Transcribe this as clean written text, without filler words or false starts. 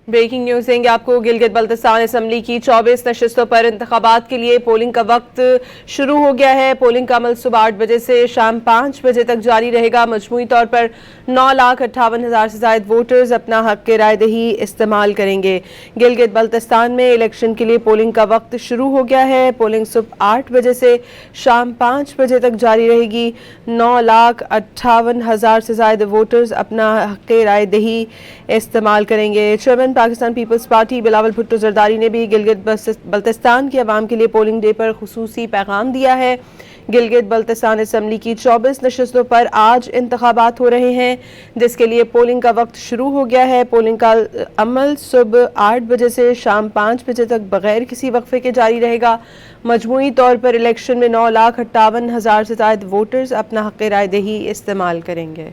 Breaking news دیں گے آپ کو۔ گلگت بلتستان اسمبلی کی 24 نشستوں پر انتخابات کے لیے پولنگ کا وقت شروع ہو گیا ہے۔ پولنگ کا عمل صبح 8 بجے سے شام 5 بجے تک جاری رہے گا۔ مجموعی طور پر 9,58,000 سے زائد ووٹرز اپنا حق رائے دہی استعمال کریں گے۔ گلگت بلتستان میں الیکشن کے لیے پولنگ کا وقت شروع ہو گیا ہے۔ پولنگ صبح 8 بجے سے شام 5 بجے تک جاری رہے گی۔ 9,58,000 سے زائد ووٹرز اپنا حق رائے دہی استعمال کریں گے۔ Chairman Pakistan Peoples Party Bilawal Bhutto Zardari نے بھی گلگت بلتستان کے عوام کے لیے پولنگ ڈے پر خصوصی پیغام دیا ہے۔ گلگت بلتستان اسمبلی کی 24 نشستوں پر آج انتخابات ہو رہے ہیں، جس کے لیے پولنگ کا وقت شروع ہو گیا ہے۔ پولنگ کا عمل صبح 8 بجے سے شام 5 بجے تک بغیر کسی وقفے کے جاری رہے گا۔ مجموعی طور پر الیکشن میں 9,58,000 سے زائد ووٹرز اپنا حق رائے دہی استعمال کریں گے۔